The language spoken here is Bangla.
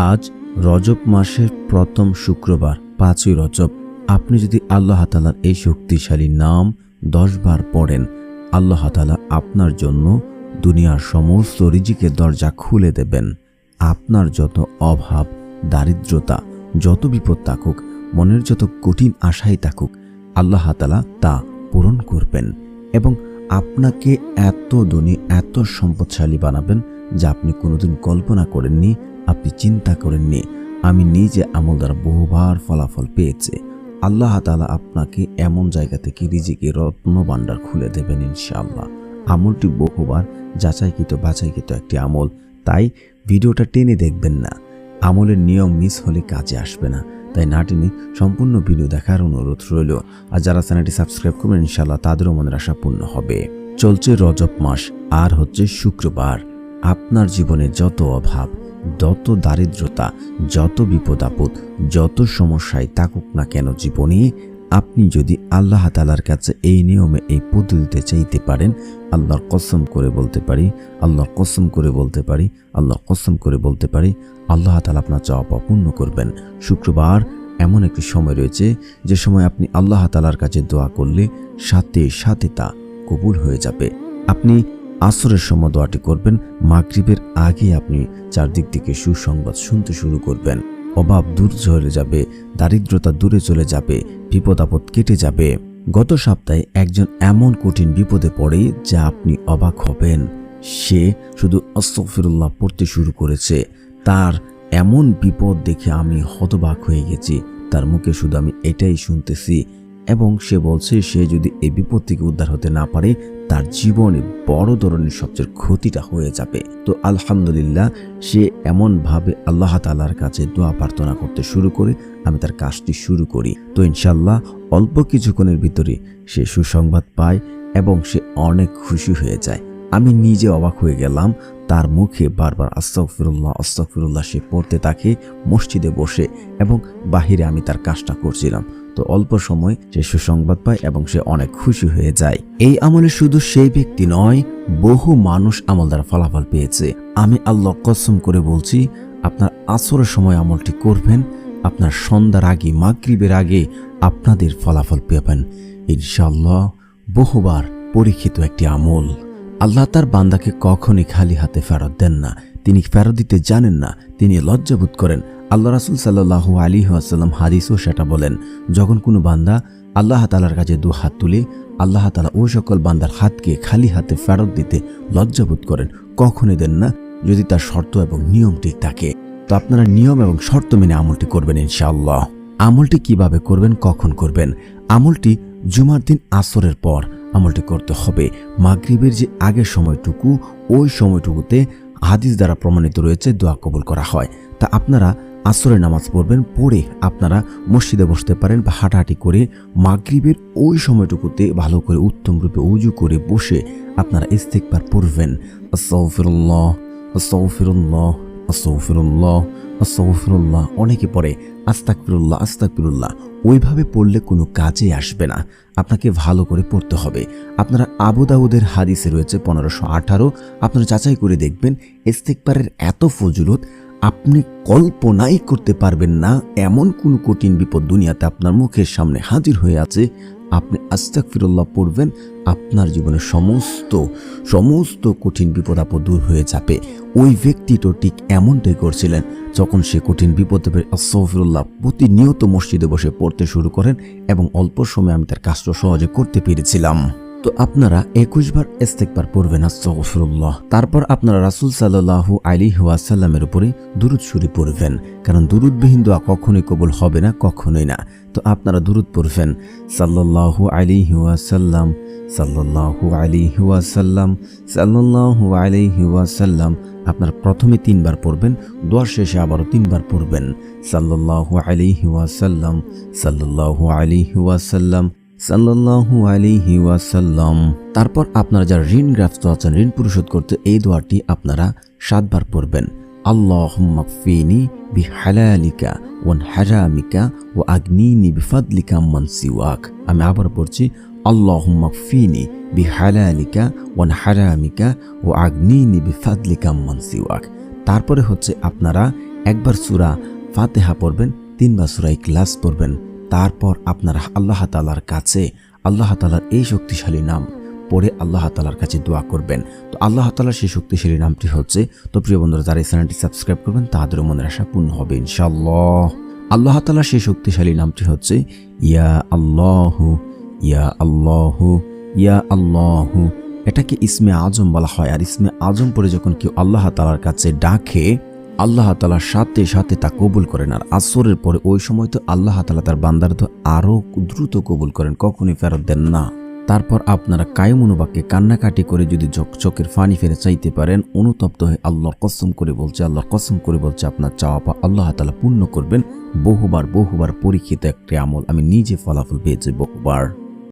আজ রজব মাসের প্রথম শুক্রবার 5ই রজব। আপনি যদি আল্লাহ তাআলার এই শক্তিশালী নাম 10 বার পড়েন, আল্লাহ তাআলা আপনার জন্য দুনিয়ার সমস্ত রিজিকের দরজা খুলে দেবেন। আপনার যত অভাব, দারিদ্রতা, যত বিপদ থাকুক, মনের যত কঠিন আশাই থাকুক, আল্লাহ তাআলা তা পূরণ করবেন এবং আপনাকে এত ধনী, এত সম্পদশালী বানাবেন যা আপনি কোনোদিন কল্পনা করেননি, আপনি চিন্তা করেননি। আমি নিজে আমল দ্বারা বহুবার ফলাফল পেয়েছি। আল্লাহ তাআলা আপনাকে এমন জায়গা থেকে রিজিকের রত্ন ভাণ্ডার খুলে দেবেন ইনশাআল্লাহ। আমলটি বহুবার যাচাইকৃত বাছাইকৃত একটি আমল, তাই ভিডিওটা টেনে দেখবেন না। আমলের নিয়ম মিস হলে কাজে আসবে না, তাই না টেনে সম্পূর্ণ ভিডিও দেখার অনুরোধ রইল। আর যারা চ্যানেলটি সাবস্ক্রাইব করবেন ইনশাআল্লাহ তাদেরও মনের আশা পূর্ণ হবে। চলছে রজব মাস আর হচ্ছে শুক্রবার। আপনার জীবনে যত অভাব, যত দারিদ্রতা, যত বিপদ আপদ, যত সমস্যায় থাকুক না কেন জীবনে, আপনি যদি আল্লাহ তাআলার কাছে এই নিয়মে এই পদ্ধতিতে চাইতে পারেন, আল্লাহর কসম করে বলতে পারি, আল্লাহর কসম করে বলতে পারি, আল্লাহর কসম করে বলতে পারি, আল্লাহ তাআলা আপনার চাওয়া পূর্ণ করবেন। শুক্রবার এমন একটি সময় রয়েছে যে সময় আপনি আল্লাহ তাআলার কাছে দোয়া করলে সাথে সাথে তা কবুল হয়ে যাবে। আপনি আসরের সময় দোয়াটি করবেন, মাগরিবের আগে আপনি চারদিক থেকে সুসংবাদ শুনতে শুরু করবেন। অভাব দূর চলে যাবে, দারিদ্রতা দূরে চলে যাবে, বিপদ আপদ কেটে যাবে। গত সপ্তাহে একজন এমন কঠিন বিপদে পড়ে যা আপনি অবাক হবেন। সে শুধু আস্তাগফিরুল্লাহ পড়তে শুরু করেছে। তার এমন বিপদ দেখে আমি হতবাক হয়ে গেছি। তার মুখে শুধু আমি এটাই শুনতেছি এবং সে বলছে সে যদি এই বিপদ থেকে উদ্ধার হতে না পারে, তার জীবনে বড় ধরনের সবচেয়ে ক্ষতিটা হয়ে যাবে। তো আলহামদুলিল্লাহ, সে এমনভাবে আল্লাহ তাআলার কাছে দোয়া প্রার্থনা করতে শুরু করে আমি তার কাজটি শুরু করি। তো ইনশাআল্লাহ অল্প কিছুক্ষণের ভিতরে সে সুসংবাদ পায় এবং সে অনেক খুশি হয়ে যায়। আমি নিজে অবাক হয়ে গেলাম। তার মুখে বারবার আস্তাগফিরুল্লাহ আস্তাগফিরুল্লাহ সে পড়তে থাকে মসজিদে বসে এবং বাহিরে আমি তার কাজটা করছিলাম। তো অল্প সময় সে সুসংবাদ পায় এবং সে অনেক খুশি হয়ে যায়। এই আমলে শুধু সেই ব্যক্তি নয়, বহু মানুষ আমল দ্বারা ফলাফল পেয়েছে। আমি আল্লাহ কসম করে বলছি, আপনার আসরের সময় আমলটি করবেন, আপনার সন্ধ্যার আগে, মাগরিবের আগে আপনাদের ফলাফল পাবেন ইনশাআল্লাহ। বহুবার পরীক্ষিত একটি আমল। আল্লাহ তার বান্দাকে কখনই খালি হাতে ফেরত দেন না। তিনি ফেরত দিতে জানেন না, তিনি লজ্জাবোধ করেন। আল্লাহ রাসূল সাল্লাল্লাহু আলাইহি ওয়াসাল্লাম হাদিসও সেটা বলেন, যখন কোনো বান্দা আল্লাহ তাআলার কাছে দু হাত তুলে, আল্লাহ তাআলা ওই সকল বান্দার হাতকে খালি হাতে ফেরত দিতে লজ্জাবোধ করেন। কখনই দেন না যদি তার শর্ত এবং নিয়ম ঠিক থাকে। তো আপনারা নিয়ম এবং শর্ত মেনে আমলটি করবেন ইনশাআল্লাহ। আমলটি কিভাবে করবেন, কখন করবেন? আমলটি জুমার দিন আসরের পর আমলটি করতে হবে। মাগরিবের যে আগের সময়টুকু, ওই সময়টুকুতে হাদিস দ্বারা প্রমাণিত রয়েছে দোয়া কবুল করা হয়। তা আপনারা আসরের নামাজ পড়বেন, পড়ে আপনারা মসজিদে বসতে পারেন বা হাঁটাহাঁটি করে মাগরিবের ওই সময়টুকুতে ভালো করে উত্তম রূপে উজু করে বসে আপনারা ইস্তিগফার পড়বেন। আস্তাগফিরুল্লাহ আস্তাগফিরুল্লাহ আস্তাগফিরুল্লাহ আস্তাগফিরুল্লাহ। অনেকে পড়ে আস্তাগফিরুল্লাহ আস্তাগফিরুল্লাহ। ওইভাবে পড়লে কোনো কাজে আসবে না, আপনাকে ভালো করে পড়তে হবে। আপনারা আবু দাউদের হাদিসে রয়েছে 1518। আপনারা যাচাই করে দেখবেন। ইস্তিগফারের এত ফজিলত আপনি কল্পনাই করতে পারবেন না। এমন কোনো কঠিন বিপদ দুনিয়াতে আপনার মুখের সামনে হাজির হয়ে আছে, আপনি আস্তাগফিরুল্লাহ পড়বেন, আপনার জীবনের সমস্ত কঠিন বিপদ আপদ দূর হয়ে যাবে। ওই ব্যক্তি তো ঠিক এমনটাই করছিলেন। যখন সে কঠিন বিপদে পড়ে আস্তাগফিরুল্লাহ প্রতিনিয়ত মসজিদে বসে পড়তে শুরু করেন এবং অল্প সময়ে আমি তার কাজটা সহজে করতে পেরেছিলাম। তো আপনারা 21 বার ইস্তিগফার পড়বেন আস্তাগফিরুল্লাহ। তারপর আপনারা রাসূল সাল্লাল্লাহু আলাইহি ওয়াসাল্লামের উপরে দুরূদ শরীফ পড়বেন, কারণ দুরূদবিহীন দোয়া কখনোই কবুল হবে না, কখনোই না। তো আপনারা দুরূদ পড়বেন, সাল্লাল্লাহু আলাইহি ওয়াসাল্লাম সাল্লাল্লাহু আলাইহি ওয়াসাল্লাম সাল্লাল্লাহু আলাইহি ওয়াসাল্লাম। আপনারা প্রথমে 3 বার পড়বেন, দোয়ার শেষে আবারও 3 বার পড়বেন, সাল্লাল্লাহু আলাইহি ওয়াসাল্লাম সাল্লাল্লাহু আলাইহি ওয়াসাল্লাম সাল্লাল্লাহু আলাইহি ওয়াসাল্লাম। তারপর আপনারা যারা ঋণগ্রস্ত আছেন, ঋণ পরিশোধ করতে এই দোয়াটি আপনারা 7 বার পড়বেন। আল্লাহুম্মা কফিনি বিহালালিকা ওয়ান হারামিকা ওয়া আগনিনি বিফাদলিকা আম্মান সিওয়াক। আমি আবার পড়ছি, আল্লাহুম্মা কফিনি বিহালালিকা ওয়ান হারামিকা ওয়া আগনিনি বিফাদলিকা আম্মান সিওয়াক। তারপরে হচ্ছে আপনারা একবার সূরা ফাতিহা পড়বেন, 3 বার সূরা ইখলাস পড়বেন। তারপর আপনারা আল্লাহ তাআলার কাছে আল্লাহ তাআলার এই শক্তিশালী নাম পড়ে আল্লাহ তাআলার কাছে দোয়া করবেন। তো আল্লাহ তাআলার সেই শক্তিশালী নামটি হচ্ছে, তো প্রিয় বন্ধুরা যারা এই চ্যানেলটি সাবস্ক্রাইব করবেন তাদেরও মনের আশা পূর্ণ হবে ইনশাআল্লাহ। আল্লাহ তাআলার সেই শক্তিশালী নামটি হচ্ছে ইয়া আল্লাহু ইয়া আল্লাহু ইয়া আল্লাহু। এটাকে ইসমে আজম বলা হয়। আর ইসমে আজম পড়ে যখন কেউ আল্লাহ তাআলার কাছে ডাকে, আল্লাহ তাআলার সাথে সাথে তা কবুল করেন। আর আসরের পরে ওই সময় তো আল্লাহ তাআলা তার বান্দার তো আরও দ্রুত কবুল করেন, কখনই ফেরত দেন না। তারপর আপনারা কায়মনোবাক্যে কান্নাকাটি করে যদি চোখের পানি ফেলে চাইতে পারেন, অনুতপ্ত হয়ে আল্লাহর কসম করে বলছে আপনার চাওয়া পাওয়া আল্লাহ তাআলা পূর্ণ করবেন। বহুবার পরীক্ষিত একটি আমল, আমি নিজে ফলাফল পেয়েছি বহুবার।